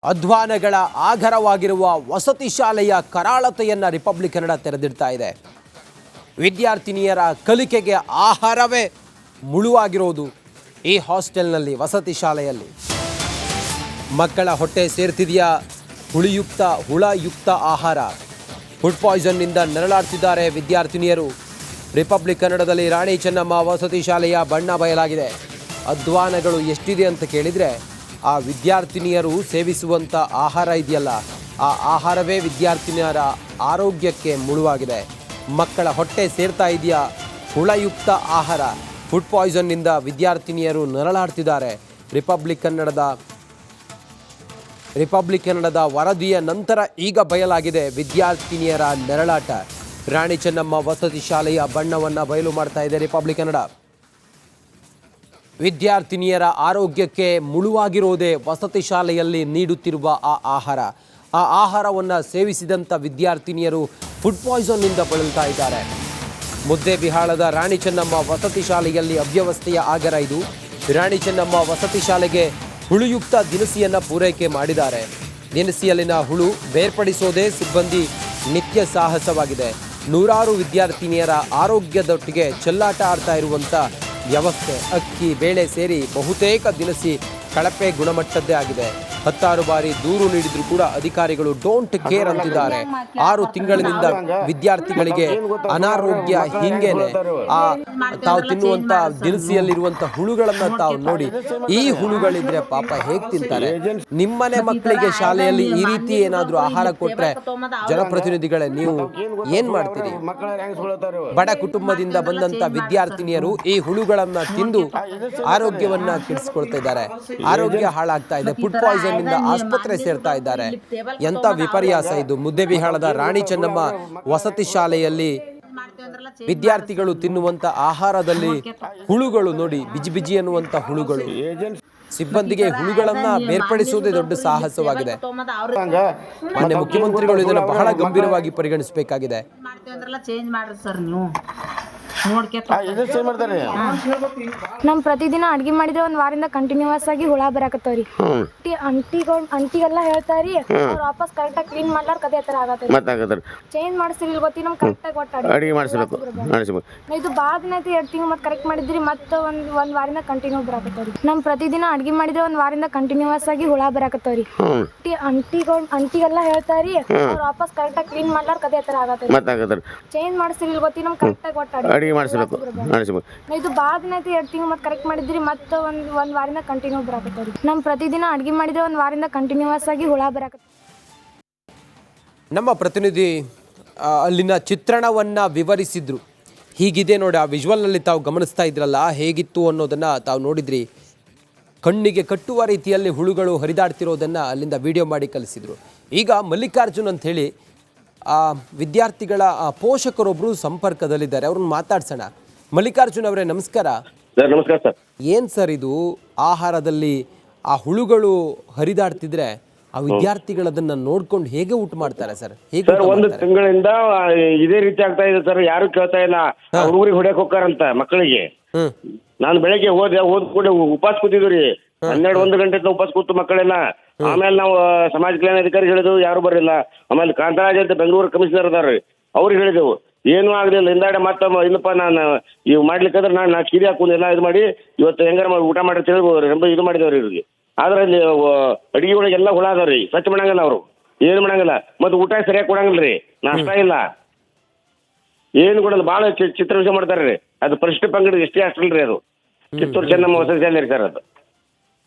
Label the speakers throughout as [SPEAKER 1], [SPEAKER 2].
[SPEAKER 1] ಅಧ್ವಾನಗಳ ಆಗರವಾಗಿರುವ ವಸತಿ ಶಾಲೆಯ ಕರಾಳತೆಯನ್ನು ರಿಪಬ್ಲಿಕ್ ಕನ್ನಡ ತೆರೆದಿಡ್ತಾ ಇದೆ. ವಿದ್ಯಾರ್ಥಿನಿಯರ ಕಲಿಕೆಗೆ ಆಹಾರವೇ ಮುಳುವಾಗಿರೋದು ಈ ಹಾಸ್ಟೆಲ್ನಲ್ಲಿ, ವಸತಿ ಶಾಲೆಯಲ್ಲಿ. ಮಕ್ಕಳ ಹೊಟ್ಟೆ ಸೇರ್ತಿದೆಯಾ ಹುಳಯುಕ್ತ ಆಹಾರ. ಫುಡ್ ಪಾಯ್ಸನ್ನಿಂದ ನರಳಾಡ್ತಿದ್ದಾರೆ ವಿದ್ಯಾರ್ಥಿನಿಯರು. ರಿಪಬ್ಲಿಕ್ ಕನ್ನಡದಲ್ಲಿ ರಾಣಿ ಚೆನ್ನಮ್ಮ ವಸತಿ ಶಾಲೆಯ ಬಣ್ಣ ಬಯಲಾಗಿದೆ. ಅಧ್ವಾನಗಳು ಎಷ್ಟಿದೆ ಅಂತ ಕೇಳಿದರೆ, ಆ ವಿದ್ಯಾರ್ಥಿನಿಯರು ಸೇವಿಸುವಂಥ ಆಹಾರ ಇದೆಯಲ್ಲ, ಆ ಆಹಾರವೇ ವಿದ್ಯಾರ್ಥಿನಿಯರ ಆರೋಗ್ಯಕ್ಕೆ ಮುಳುವಾಗಿದೆ. ಮಕ್ಕಳ ಹೊಟ್ಟೆ ಸೇರ್ತಾ ಇದೆಯಾ ಹುಳಯುಕ್ತ ಆಹಾರ. ಫುಡ್ ಪಾಯ್ಸನ್ನಿಂದ ವಿದ್ಯಾರ್ಥಿನಿಯರು ನರಳಾಡ್ತಿದ್ದಾರೆ. ರಿಪಬ್ಲಿಕ್ ಕನ್ನಡದ ವರದಿಯ ನಂತರ ಈಗ ಬಯಲಾಗಿದೆ ವಿದ್ಯಾರ್ಥಿನಿಯರ ನರಳಾಟ. ರಾಣಿ ಚೆನ್ನಮ್ಮ ವಸತಿ ಶಾಲೆಯ ಬಣ್ಣವನ್ನು ಬಯಲು ಮಾಡ್ತಾ ಇದೆ ರಿಪಬ್ಲಿಕ್ ಕನ್ನಡ. ವಿದ್ಯಾರ್ಥಿನಿಯರ ಆರೋಗ್ಯಕ್ಕೆ ಮುಳುವಾಗಿರೋದೇ ವಸತಿ ಶಾಲೆಯಲ್ಲಿ ನೀಡುತ್ತಿರುವ ಆ ಆಹಾರ. ಆ ಆಹಾರವನ್ನು ಸೇವಿಸಿದಂಥ ವಿದ್ಯಾರ್ಥಿನಿಯರು ಫುಡ್ ಪಾಯ್ಸನ್ನಿಂದ ಬಳಲ್ತಾ ಇದ್ದಾರೆ. ಮುದ್ದೇಬಿಹಾಳದ ರಾಣಿ ಚೆನ್ನಮ್ಮ ವಸತಿ ಶಾಲೆಯಲ್ಲಿ ಅವ್ಯವಸ್ಥೆಯ ಆಗರ ಇದು. ರಾಣಿ ಚೆನ್ನಮ್ಮ ವಸತಿ ಶಾಲೆಗೆ ಹುಳುಯುಕ್ತ ದಿನಸಿಯನ್ನು ಪೂರೈಕೆ ಮಾಡಿದ್ದಾರೆ. ದಿನಸಿಯಲ್ಲಿನ ಹುಳು ಬೇರ್ಪಡಿಸೋದೇ ಸಿಬ್ಬಂದಿ ನಿತ್ಯ ಸಾಹಸವಾಗಿದೆ. ನೂರಾರು ವಿದ್ಯಾರ್ಥಿನಿಯರ ಆರೋಗ್ಯದೊಟ್ಟಿಗೆ ಚೆಲ್ಲಾಟ ಆಡ್ತಾ ಇರುವಂಥ ವ್ಯವಸ್ಥೆ. ಅಕ್ಕಿ ಬೇಳೆ ಸೇರಿ ಬಹುತೇಕ ದಿನಸಿ ಕಳಪೆ ಗುಣಮಟ್ಟದ್ದೇ ಆಗಿದೆ. 10 ಬಾರಿ ದೂರು ನೀಡಿದ್ರು ಕೂಡ ಅಧಿಕಾರಿಗಳು ಡೋಂಟ್ ಕೇರ್ ಅಂತಿದ್ದಾರೆ. 6 ತಿಂಗಳಿನಿಂದ ವಿದ್ಯಾರ್ಥಿಗಳಿಗೆ ಅನಾರೋಗ್ಯ ಹಿಂಗೇನೆ. ತಾವು ತಿನ್ನುವಂತ ದಿನಸಿಯಲ್ಲಿರುವಂತ ಹುಳುಗಳನ್ನ ತಾವು ನೋಡಿ, ಈ ಹುಳುಗಳಿದ್ರೆ ಪಾಪ ಹೇಗ್ ತಿಂತಾರೆ? ನಿಮ್ಮನೆ ಮಕ್ಕಳಿಗೆ ಶಾಲೆಯಲ್ಲಿ ಈ ರೀತಿ ಏನಾದ್ರೂ ಆಹಾರ ಕೊಟ್ರೆ ಜನಪ್ರತಿನಿಧಿಗಳೇ ನೀವು ಏನ್ ಮಾಡ್ತೀರಿ? ಬಡ ಕುಟುಂಬದಿಂದ ಬಂದಂತ ವಿದ್ಯಾರ್ಥಿನಿಯರು ಈ ಹುಳುಗಳನ್ನ ತಿಂದು ಆರೋಗ್ಯವನ್ನ ಕೆಡಿಸಿಕೊಳ್ತಾ ಇದ್ದಾರೆ. ಆರೋಗ್ಯ ಹಾಳಾಗ್ತಾ ಇದೆ. ಫುಡ್ ಪಾಯ್ಸನ್ ನಿಂದ ಆಸ್ಪತ್ರೆ ಸೇರ್ತಾ ಇದ್ದಾರೆ. ಎಂತ ವಿಪರ್ಯಾಸ ಇದು! ಮುದ್ದೇಬಿಹಾಳದ ರಾಣಿ ಚೆನ್ನಮ್ಮ ವಸತಿ ಶಾಲೆಯಲ್ಲಿ ವಿದ್ಯಾರ್ಥಿಗಳು ತಿನ್ನುವಂತ ಆಹಾರದಲ್ಲಿ ಹುಳುಗಳು ನೋಡಿ, ಬಿಜಿ ಅನ್ನುವಂತ ಹುಳುಗಳು. ಸಿಬ್ಬಂದಿಗೆ ಹುಳುಗಳನ್ನ ಬೇರ್ಪಡಿಸುವುದೇ ದೊಡ್ಡ ಸಾಹಸವಾಗಿದೆ. ಮಾನ್ಯ ಮುಖ್ಯಮಂತ್ರಿಗಳು ಇದನ್ನು ಬಹಳ ಗಂಭೀರವಾಗಿ ಪರಿಗಣಿಸಬೇಕಾಗಿದೆ.
[SPEAKER 2] ನಮ್ ಪ್ರತಿದಿನ ಅಡ್ಗೆ ಮಾಡಿದ್ರೆ ಒಂದ್ ವಾರದಿಂದ ಕಂಟಿನ್ಯೂಸ್ ಆಗಿ ಹುಳ ಬರಾಕತ್ತವ್ರಿ. ಅಂಟಿಗೆಲ್ಲ ಹೇಳ್ತಾರಿ, ಅವ್ರು ವಾಪಸ್ ಕರೆಕ್ಟ್ ಆಗಿ ಕ್ಲೀನ್ ಮಾಡ್ಲಾರ ಕದೇ ತರ ಆಗತ್ತರಿ. ಚೇಂಜ್ ಮಾಡಿಸ್ತಿರಿ ಗೊತ್ತಿ, ನಮ್ ಕರೆಕ್ಟ್ ಆಗಿ ಒಟ್ಟು ಅಡಿಗೆ ಮಾಡಿಸ್ಬೇಕು. ಇದು ಬಾಳ ದಿನ ಐತಿ, 2 ತಿಂಗಳು ಮತ್ತೆ ಕರೆಕ್ಟ್ ಮಾಡಿದ್ರಿ, ಮತ್ತೆ ಒಂದ್ ವಾರದಿಂದ ಕಂಟಿನ್ಯೂ ಬರಾಕತ್ತವ್ರಿ. ನಮ್ ಪ್ರತಿದಿನ ಅಡ್ಗೆ ಮಾಡಿದ್ರೆ ಒಂದ್ ವಾರದಿಂದ ಕಂಟಿನ್ಯೂಸ್ ಆಗಿ ಹುಳ ಬರಾಕತ್ತವ್ರಿ. ಅಂಟಿಗೆಲ್ಲ ಹೇಳ್ತಾರಿ, ಅವ್ರು ವಾಪಸ್ ಕರೆಕ್ಟ್ ಆಗಿ ಕ್ಲೀನ್ ಮಾಡ್ಲಾರ ಕದೇ ತರ ಆಗತ್ತರಿ. ಚೇಂಜ್ ಮಾಡಿಸ್ತಿರಿ ಗೊತ್ತಿ, ನಮ್ ಕರೆಕ್ಟ್ ಆಗಿ ಒಟ್ಟು ಅಡಿಗೆ ಮಾಡಿಸ್ಬೇಕು. ಇದು ಬಾಳ ದಿನ ಐತಿ, 2 ತಿಂಗಳು ಮತ್ತೆ ಕರೆಕ್ಟ್ ಮಾಡಿದ್ರಿ, ಮತ್ತೆ ಒಂದ್ ವಾರದಿಂದ ಕಂಟಿನ್ಯೂ ಬರಾಕತ್ತವ್ರಿ. ನಮ್ ಪ್ರತಿದಿನ ಅಡ್ಗೆ ಮಾಡಿದ್ರೆ ಒಂದ್ ವಾರದಿಂದ ಕಂಟಿನ್ಯೂಸ್ ಆಗಿ ಹುಳ ಬರಾಕತ್ತ.
[SPEAKER 1] ನಮ್ಮ ಪ್ರತಿನಿಧಿ ಅಲ್ಲಿನ ಚಿತ್ರಣವನ್ನ ವಿವರಿಸಿದ್ರು. ಹೀಗಿದೆ ನೋಡಿ, ಆ ವಿಜುವಲ್ನಲ್ಲಿ ತಾವು ಗಮನಿಸ್ತಾ ಇದ್ರಲ್ಲ, ಹೇಗಿತ್ತು ಅನ್ನೋದನ್ನ ತಾವು ನೋಡಿದ್ರಿ. ಕಣ್ಣಿಗೆ ಕಟ್ಟುವ ರೀತಿಯಲ್ಲಿ ಹುಳುಗಳು ಹರಿದಾಡ್ತಿರೋದನ್ನ ಅಲ್ಲಿಂದ ವಿಡಿಯೋ ಮಾಡಿ ಕಳಿಸಿದ್ರು. ಈಗ ಮಲ್ಲಿಕಾರ್ಜುನ್ ಅಂತ ಹೇಳಿ ವಿದ್ಯಾರ್ಥಿಗಳ ಪೋಷಕರೊಬ್ರು ಸಂಪರ್ಕದಲ್ಲಿದ್ದಾರೆ, ಅವ್ರನ್ನ ಮಾತಾಡ್ಸೋಣ. ಮಲ್ಲಿಕಾರ್ಜುನ್ ಅವರೇ, ನಮಸ್ಕಾರ.
[SPEAKER 3] ನಮಸ್ಕಾರ ಸರ್.
[SPEAKER 1] ಏನ್ ಸರ್ ಇದು? ಆಹಾರದಲ್ಲಿ ಆ ಹುಳುಗಳು ಹರಿದಾಡ್ತಿದ್ರೆ ಆ ವಿದ್ಯಾರ್ಥಿಗಳು ಅದನ್ನ ನೋಡ್ಕೊಂಡು ಹೇಗೆ ಊಟ ಮಾಡ್ತಾರೆ ಸರ್?
[SPEAKER 3] ಸರ್, 1 ತಿಂಗಳಿಂದ ಇದೇ ರೀತಿ ಆಗ್ತಾ ಇದೆ ಸರ್. ಯಾರು ಕೇಳ್ತಾ ಇಲ್ಲ. ಹುಡುಗರಿಗೆ ಹೊಡ್ಯಕ್ ಹೋಗ್ತಾರಂತ ಮಕ್ಕಳಿಗೆ. ನಾನು ಬೆಳಗ್ಗೆ ಹೋದ್ ಕೂಡ ಉಪವಾಸ ಕೂತಿದ್ವಿ. 12-1 ಗಂಟೆ ಉಪವಾಸ ಕೂತು ಮಕ್ಕಳೆಲ್ಲ. ಆಮೇಲೆ ನಾವು ಸಮಾಜ ಕಲ್ಯಾಣ ಅಧಿಕಾರಿ ಹೇಳಿದ್ವು, ಯಾರು ಬರಲಿಲ್ಲ. ಆಮೇಲೆ ಕಾಂತರಾಜ್ ಅಂತ ಬೆಂಗಳೂರು ಕಮಿಷನರ್ ಅದಾರ, ಅವ್ರಿಗೆ ಹೇಳಿದೆವು, ಏನೂ ಆಗಲಿಲ್ಲ. ಹಿಂದಾಡೆ ಮತ್ತೆ ಇಲ್ಲಪ್ಪ ನಾನು ಇವು ಮಾಡ್ಲಿಕ್ಕಂದ್ರೆ ನಾನು ಕಿರಿ ಹಾಕೊಂಡು ಎಲ್ಲ ಇದು ಮಾಡಿ ಇವತ್ತು ಹೆಂಗಾರ ಊಟ ಮಾಡಿ ತುಂಬ ಇದು ಮಾಡಿದವ್ರಿ ಇವ್ರಿಗೆ. ಆದ್ರೆ ಅಲ್ಲಿ ಅಡಿಗೆ ಒಳಗೆ ಎಲ್ಲ ಹುಳ ಅದಾವ್ರಿ, ಸ್ವಚ್ಛ ಮಾಡಂಗಿಲ್ಲ ಅವರು, ಏನು ಮಾಡಂಗಿಲ್ಲ. ಮತ್ತು ಊಟ ಸರಿಯಾಗಿ ಕೊಡಂಗಿಲ್ಲ ರೀ, ನಾಷ್ಟ ಇಲ್ಲ, ಏನು ಕೊಡಲ್ಲ. ಭಾಳ ಚಿತ್ರ ವಿಷಯ ಮಾಡ್ತಾರೆ ರೀ. ಅದು ಪರಿಶಿಷ್ಟ ಪಂಗಡ ಎಷ್ಟೇ ಹಾಸ್ಟೆಲ್ ರೀ ಅದು, ಕಿತ್ತೂರು ಚೆನ್ನಮ್ಮ ವಸತಿ ಶಾಲೆ ರೀ ಸರ್ ಅದು.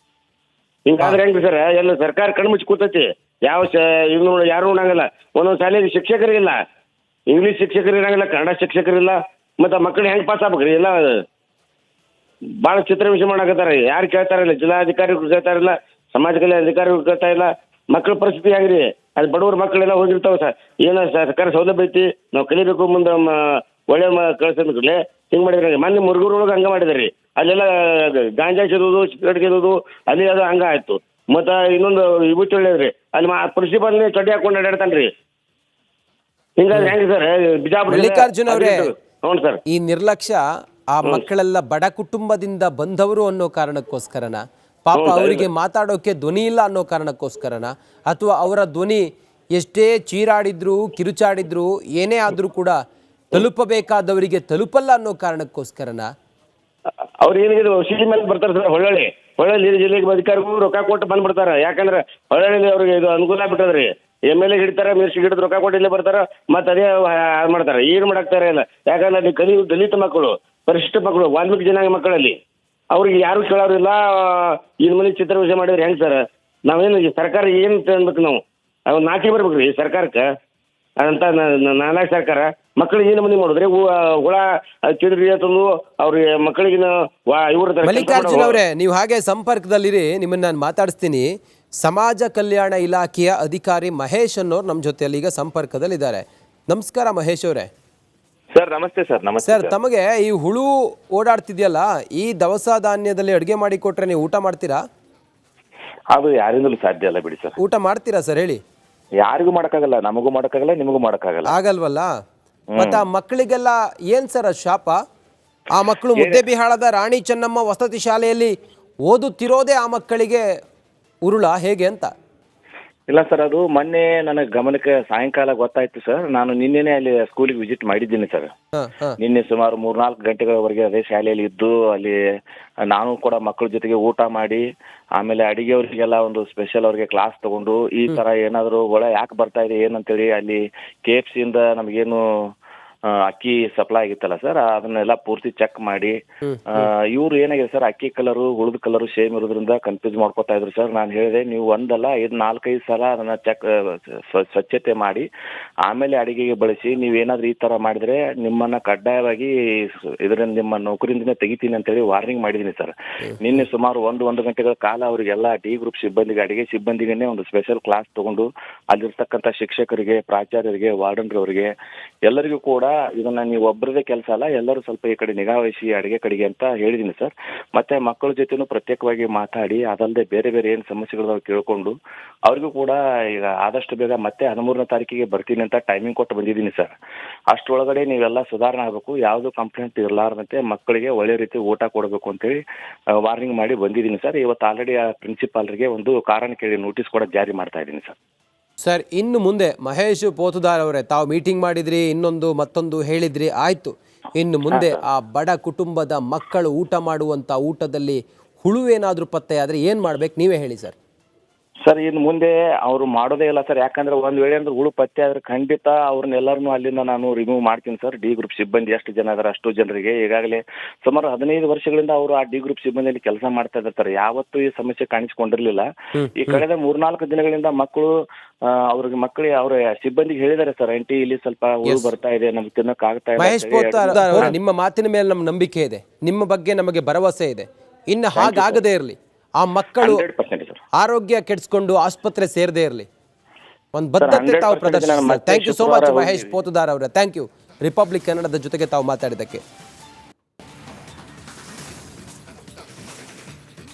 [SPEAKER 3] ಹಿಂಗಾದ್ರೆ ಹೆಂಗ್ರಿ ಸರ್? ಎಲ್ಲ ಸರ್ಕಾರ ಕಣ್ಮುಚ್ಚಿ ಕೂತೈತಿ. ಯಾವ ಇನ್ನು ಯಾರು ಉಣಂಗಿಲ್ಲ. ಒಂದೊಂದು ಶಾಲೆಗೆ ಶಿಕ್ಷಕರಿಲ್ಲ, ಇಂಗ್ಲೀಷ್ ಶಿಕ್ಷಕರು ಇರಂಗಿಲ್ಲ, ಕನ್ನಡ ಶಿಕ್ಷಕರಿಲ್ಲ. ಮತ್ತು ಮಕ್ಕಳು ಹೆಂಗೆ ಪಾಸ್ ಆಗ್ಬೇಕ್ರಿ? ಎಲ್ಲ ಭಾಳ ಚಿತ್ರ ವಿಷಯ ಮಾಡಕತ್ತಾರೆ. ಯಾರು ಕೇಳ್ತಾರಿಲ್ಲ, ಜಿಲ್ಲಾಧಿಕಾರಿಗಳು ಕೇಳ್ತಾರಿಲ್ಲ, ಸಮಾಜ ಕಲ್ಯಾಣ ಅಧಿಕಾರಿಗಳು ಕೇಳ್ತಾ ಇಲ್ಲ. ಮಕ್ಕಳ ಪರಿಸ್ಥಿತಿ ಹೆಂಗ್ರಿ? ಅದು ಬಡವ್ರ ಮಕ್ಕಳೆಲ್ಲ ಹೋಗಿರ್ತಾವೆ ಸರ್. ಏನೋ ಸರ್ಕಾರ ಸೌಲಭ್ಯ ಐತಿ, ನಾವು ಕಲಿಬೇಕು, ಮುಂದೆ ಒಳ್ಳೆ ಕಳ್ಸೋದ್ರಲ್ಲೇ ಹಿಂಗೆ ಮಾಡಿದ್ರೆ. ಮೊನ್ನೆ ಮುರುಗೂರೊಳಗೆ ಹಂಗೆ ಮಾಡಿದ್ರಿ. ಅಲ್ಲೆಲ್ಲ ಗಾಂಜಾ ಸೇದೋದು, ಸಿಗರೇಟ್ ಸೇದೋದು, ಅಲ್ಲಿ ಅದು ಹಂಗೆ ಆಯ್ತು. ಮತ್ತು ಇನ್ನೊಂದು ವಿಭೂತಿ ಹೇಳಿದ್ರಿ, ಅಲ್ಲಿ ಪ್ರಿನ್ಸಿಪಾಲ್ ಚಡ್ಡಿ ಹಾಕೊಂಡು ಅಡ್ಯಾಡ್ತಾನೆ ರೀ. ಹಿಂಗಾದ್ರೆ ಹೆಂಗೆ ಸರ್? ಬಿಜಾಪುರ.
[SPEAKER 1] ಮಲ್ಲಿಕಾರ್ಜುನ್ ಅವರೇ,
[SPEAKER 3] ಹ್ಞೂ ಸರ್,
[SPEAKER 1] ಈ ನಿರ್ಲಕ್ಷ್ಯ ಆ ಮಕ್ಕಳೆಲ್ಲ ಬಡ ಕುಟುಂಬದಿಂದ ಬಂದವರು ಅನ್ನೋ ಕಾರಣಕ್ಕೋಸ್ಕರನ ಪಾಪ ಅವರಿಗೆ ಮಾತಾಡೋಕೆ ಧ್ವನಿ ಇಲ್ಲ ಅನ್ನೋ ಕಾರಣಕ್ಕೋಸ್ಕರನ, ಅಥವಾ ಅವರ ಧ್ವನಿ ಎಷ್ಟೇ ಚೀರಾಡಿದ್ರು ಕಿರುಚಾಡಿದ್ರು ಏನೇ ಆದ್ರೂ ಕೂಡ ತಲುಪಬೇಕಾದವರಿಗೆ ತಲುಪಲ್ಲ ಅನ್ನೋ ಕಾರಣಕ್ಕೋಸ್ಕರನ?
[SPEAKER 3] ಅವ್ರು ಏನಿದೆ ಸಿಟಿ ಮೇಲೆ ಬರ್ತಾರೆ ಸರ್. ಹೊಳ್ಳಿ ಜಿಲ್ಲೆಗೆ ಅಧಿಕಾರಿಗಳು ರೊಕ್ಕ ಕೊಟ್ಟು ಬಂದ್ಬಿಡ್ತಾರೆ. ಯಾಕಂದ್ರೆ ಹೊಳ್ಳಿ ಅವ್ರಿಗೆ ಇದು ಅನುಕೂಲ ಆಗ್ಬಿಟ್ಟದ್ರಿ. MLA ಹಿಡಿತಾರೆ, ಮಿನಿಸ್ಟ್ರಿಗೆ ಹಿಡಿದು ರೊಕ್ಕ ಕೊಟ್ಟು ಇಲ್ಲೇ ಬರ್ತಾರೆ, ಮತ್ತೆ ಅದೇ ಮಾಡ್ತಾರೆ. ಏನು ಮಾಡಾಕ್ತಾರೆ ಇಲ್ಲ. ಯಾಕಂದ್ರೆ ಅಲ್ಲಿ ದಲಿತ ಮಕ್ಕಳು, ಪರಿಶಿಷ್ಟ ಮಕ್ಕಳು, ವಾಲ್ಮೀಕಿ ಜನಾಂಗ ಮಕ್ಕಳಲ್ಲಿ ಅವ್ರಿಗೆ ಯಾರು ಕೇಳೋರಿಲ್ಲ. ಇನ್ನು ಮನೆ ಚಿತ್ರ ವಿಷಯ ಮಾಡಿದ್ರೆ ಹೆಂಗೆ ಸರ್? ನಾವೇನು ಸರ್ಕಾರ ಏನು ಅನ್ಬೇಕು ನಾವು? ಅವ್ರು ನಾಟಿ ಬರ್ಬೇಕ್ರಿ ಸರ್ಕಾರಕ್ಕೆ ಅಂತ. ನಾಲ್ಕು ಸರ್ಕಾರ ಮಕ್ಕಳಿಗೆ ಏನು ಮನೆ ಮಾಡಿದ್ರೆ ಹುಳ ಚಿದ್ರಿ ತಂದು ಅವ್ರಿಗೆ ಮಕ್ಕಳಿಗೆ ಇವ್ರ
[SPEAKER 1] ಮಲ್ಲಿಕಾರ್ಜುನ್ ಅವರೇ, ನೀವು ಹಾಗೆ ಸಂಪರ್ಕದಲ್ಲಿರಿ, ನಿಮ್ಮನ್ನ ನಾನು ಮಾತಾಡಿಸ್ತೀನಿ. ಸಮಾಜ ಕಲ್ಯಾಣ ಇಲಾಖೆಯ ಅಧಿಕಾರಿ ಮಹೇಶ್ ಅನ್ನೋರು ನಮ್ಮ ಜೊತೆಯಲ್ಲಿ ಈಗ ಸಂಪರ್ಕದಲ್ಲಿದ್ದಾರೆ. ನಮಸ್ಕಾರ ಮಹೇಶ್ ಅವರೇ.
[SPEAKER 4] ಸರ್ ನಮಸ್ತೆ ಸರ್. ನಮಸ್ತೆ
[SPEAKER 1] ಸರ್, ತಮಗೆ ಈ ಹುಳು ಓಡಾಡ್ತಿದ್ಯಲ್ಲ, ಈ ದವಸ ಧಾನ್ಯದಲ್ಲಿ ಅಡುಗೆ ಮಾಡಿ ಕೊಟ್ರೆ ನೀವು ಊಟ ಮಾಡ್ತೀರಾ?
[SPEAKER 4] ಅದು ಯಾರಿಂದಲೂ ಸಾಧ್ಯ ಅಲ್ಲ ಬಿಡಿ ಸರ್.
[SPEAKER 1] ಊಟ ಮಾಡ್ತೀರಾ ಸರ್ ಹೇಳಿ?
[SPEAKER 4] ಯಾರಿಗೂ ಮಾಡಕ್ಕಾಗಲ್ಲ, ನಮಗೂ ಮಾಡಕ್ಕಾಗಲ್ಲ, ನಿಮಗೂ ಮಾಡಕ್ಕಾಗಲ್ಲ.
[SPEAKER 1] ಆಗಲ್ವಲ್ಲ? ಮತ್ತೆ ಆ ಮಕ್ಕಳಿಗೆಲ್ಲ ಏನ್ ಸರ್ ಶಾಪ? ಆ ಮಕ್ಕಳು ಮುದ್ದೆಬಿಹಾಳದ ರಾಣಿ ಚೆನ್ನಮ್ಮ ವಸತಿ ಶಾಲೆಯಲ್ಲಿ ಓದುತ್ತಿರೋದೇ ಆ ಮಕ್ಕಳಿಗೆ ಉರುಳ ಹೇಗೆ ಅಂತ?
[SPEAKER 4] ಇಲ್ಲ ಸರ್, ಅದು ಮೊನ್ನೆ ನನಗೆ ಗಮನಕ್ಕೆ ಸಾಯಂಕಾಲ ಗೊತ್ತಾಯ್ತು ಸರ್. ನಾನು ನಿನ್ನೆನೆ ಅಲ್ಲಿ ಸ್ಕೂಲಿಗೆ ವಿಸಿಟ್ ಮಾಡಿದ್ದೀನಿ ಸರ್. ನಿನ್ನೆ ಸುಮಾರು 3-4 ಗಂಟೆಗಳವರೆಗೆ ಅದೇ ಶಾಲೆಯಲ್ಲಿ ಇದ್ದು ಅಲ್ಲಿ ನಾನು ಕೂಡ ಮಕ್ಕಳ ಜೊತೆಗೆ ಊಟ ಮಾಡಿ, ಆಮೇಲೆ ಅಡಿಗೆಯವರಿಗೆಲ್ಲ ಒಂದು ಸ್ಪೆಷಲ್ ಅವ್ರಿಗೆ ಕ್ಲಾಸ್ ತಗೊಂಡು, ಈ ತರ ಏನಾದರೂ ಒಳ ಯಾಕೆ ಬರ್ತಾ ಇದೆ ಏನಂತೇಳಿ ಅಲ್ಲಿ KFC ಇಂದ ನಮಗೇನು ಅಕ್ಕಿ ಸಪ್ಲೈ ಆಗಿತ್ತಲ್ಲ ಸರ್, ಅದನ್ನೆಲ್ಲ ಪೂರ್ತಿ ಚೆಕ್ ಮಾಡಿ, ಇವ್ರು ಏನಾಗಿದೆ ಸರ್, ಅಕ್ಕಿ ಕಲರು ಉಳಿದ ಕಲರು ಸೇಮ್ ಇರೋದ್ರಿಂದ ಕನ್ಫ್ಯೂಸ್ ಮಾಡ್ಕೊತಾ ಇದ್ರು ಸರ್. ನಾನು ಹೇಳಿದೆ, ನೀವು ಒಂದಲ್ಲ 4-5 ಸಲ ಅದನ್ನ ಚೆಕ್ ಸ್ವಚ್ಛತೆ ಮಾಡಿ ಆಮೇಲೆ ಅಡಿಗೆಗೆ ಬಳಸಿ. ನೀವೇನಾದ್ರೂ ಈ ತರ ಮಾಡಿದ್ರೆ ನಿಮ್ಮನ್ನ ಕಡ್ಡಾಯವಾಗಿ ಇದರಿಂದ ನಿಮ್ಮ ನೌಕರಿಯಿಂದನೇ ತೆಗಿತೀನಿ ಅಂತೇಳಿ ವಾರ್ನಿಂಗ್ ಮಾಡಿದ್ದೀನಿ ಸರ್. ನಿನ್ನೆ ಸುಮಾರು 1 ಗಂಟೆಗಳ ಕಾಲ ಅವರಿಗೆಲ್ಲ D ಗ್ರೂಪ್ ಸಿಬ್ಬಂದಿಗೆ, ಅಡಿಗೆ ಸಿಬ್ಬಂದಿಗೆ ಒಂದು ಸ್ಪೆಷಲ್ ಕ್ಲಾಸ್ ತಗೊಂಡು ಅಲ್ಲಿರ್ತಕ್ಕಂಥ ಶಿಕ್ಷಕರಿಗೆ, ಪ್ರಾಚಾರ್ಯರಿಗೆ, ವಾರ್ಡನ್ರವರಿಗೆ ಎಲ್ಲರಿಗೂ ಕೂಡ ಇದನ್ನ ನೀವು ಒಬ್ಬರದೇ ಕೆಲಸ ಅಲ್ಲ, ಎಲ್ಲರೂ ಸ್ವಲ್ಪ ಈ ಕಡೆ ನಿಗಾ ವಹಿಸಿ ಅಡಿಗೆ ಕಡೆಗೆ ಅಂತ ಹೇಳಿದೀನಿ ಸರ್. ಮತ್ತೆ ಮಕ್ಕಳ ಜೊತೆನೂ ಪ್ರತ್ಯೇಕವಾಗಿ ಮಾತಾಡಿ, ಅದಲ್ಲದೆ ಬೇರೆ ಬೇರೆ ಏನು ಸಮಸ್ಯೆಗಳು ಕೇಳ್ಕೊಂಡು ಅವ್ರಿಗೂ ಕೂಡ ಈಗ ಆದಷ್ಟು ಬೇಗ ಮತ್ತೆ 13ನೇ ತಾರೀಕಿಗೆ ಬರ್ತೀನಿ ಅಂತ ಟೈಮಿಂಗ್ ಕೊಟ್ಟು ಬಂದಿದ್ದೀನಿ ಸರ್. ಅಷ್ಟರೊಳಗಡೆ ನೀವೆಲ್ಲ ಸುಧಾರಣೆ ಆಗಬೇಕು, ಯಾವುದು ಕಂಪ್ಲೇಂಟ್ ಇರಲಾರ್ದಂತೆ ಮಕ್ಕಳಿಗೆ ಒಳ್ಳೆ ರೀತಿ ಊಟ ಕೊಡಬೇಕು ಅಂತೇಳಿ ವಾರ್ನಿಂಗ್ ಮಾಡಿ ಬಂದಿದ್ದೀನಿ ಸರ್. ಇವತ್ತು ಆಲ್ರೆಡಿ ಆ ಪ್ರಿನ್ಸಿಪಾಲ್ರಿಗೆ ಒಂದು ಕಾರಣ ಕೇಳಿ ನೋಟಿಸ್ ಕೂಡ ಜಾರಿ ಮಾಡ್ತಾ ಇದ್ದೀನಿ ಸರ್.
[SPEAKER 1] ಸರ್, ಇನ್ನು ಮುಂದೆ ಮಹೇಶ್ ಪೋತುದಾರ್ ಅವರೇ, ತಾವು ಮೀಟಿಂಗ್ ಮಾಡಿದ್ರಿ, ಮತ್ತೊಂದು ಹೇಳಿದ್ರಿ, ಆಯ್ತು. ಇನ್ನು ಮುಂದೆ ಆ ಬಡ ಕುಟುಂಬದ ಮಕ್ಕಳು ಊಟ ಮಾಡುವಂತ ಊಟದಲ್ಲಿ ಹುಳು ಏನಾದ್ರೂ ಪತ್ತೆ ಆದ್ರೆ ಏನ್ ಮಾಡ್ಬೇಕು ನೀವೇ ಹೇಳಿ ಸರ್.
[SPEAKER 4] ಸರ್, ಇನ್ನು ಮುಂದೆ ಅವರು ಮಾಡೋದೇ ಇಲ್ಲ ಸರ್. ಯಾಕಂದ್ರೆ ಒಂದ್ ವೇಳೆ ಅಂದ್ರೆ ಹುಳು ಪತ್ತೆ ಆದ್ರೆ ಖಂಡಿತ ಅವ್ರನ್ನೆಲ್ಲರನ್ನು ಅಲ್ಲಿಂದ ನಾನು ರಿಮೂವ್ ಮಾಡ್ತೀನಿ ಸರ್. D ಗ್ರೂಪ್ ಸಿಬ್ಬಂದಿ ಎಷ್ಟು ಜನ ಇದಾರೆ ಅಷ್ಟು ಜನರಿಗೆ ಈಗಾಗಲೇ ಸುಮಾರು 15 ವರ್ಷಗಳಿಂದ ಅವರು ಆ D ಗ್ರೂಪ್ ಸಿಬ್ಬಂದಿಯಲ್ಲಿ ಕೆಲಸ ಮಾಡ್ತಾ ಇರ್ತಾರೆ. ಯಾವತ್ತೂ ಈ ಸಮಸ್ಯೆ ಕಾಣಿಸ್ಕೊಂಡಿರ್ಲಿಲ್ಲ. ಈ ಕಳೆದ 3-4 ದಿನಗಳಿಂದ ಮಕ್ಕಳಿಗೆ ಅವ್ರ ಸಿಬ್ಬಂದಿಗೆ ಹೇಳಿದ್ದಾರೆ ಸರ್, ಆಂಟಿ ಇಲ್ಲಿ ಸ್ವಲ್ಪ ಹುಳು ಬರ್ತಾ ಇದೆ, ನಮ್ಗೆ ತಿನ್ನಕ್ ಆಗ್ತಾ ಇಲ್ಲ.
[SPEAKER 1] ಮಹೇಶ್ ಪೋತುದಾರ್ ಅವರೇ, ನಿಮ್ಮ ಮಾತಿನ ಮೇಲೆ ನಮ್ಗೆ ನಂಬಿಕೆ ಇದೆ, ನಿಮ್ಮ ಬಗ್ಗೆ ನಮಗೆ ಭರವಸೆ ಇದೆ. ಇನ್ನು ಹಾಗಾಗದೇ ಇರಲಿ, ಆ ಮಕ್ಕಳು ಆರೋಗ್ಯ ಕೆಡಿಸ್ಕೊಂಡು ಆಸ್ಪತ್ರೆ ಸೇರದೇ ಇರಲಿ, ಒಂದು ಬದ್ಧತೆ ತಾವು ಪ್ರದರ್ಶಿಸಿ. Thank you so much Mahesh Potudar ಅವರೇ. ಥ್ಯಾಂಕ್ ಯು ರಿಪಬ್ಲಿಕ್ ಕನ್ನಡದ ಜೊತೆಗೆ ತಾವು ಮಾತಾಡಿದ್ದಕ್ಕೆ.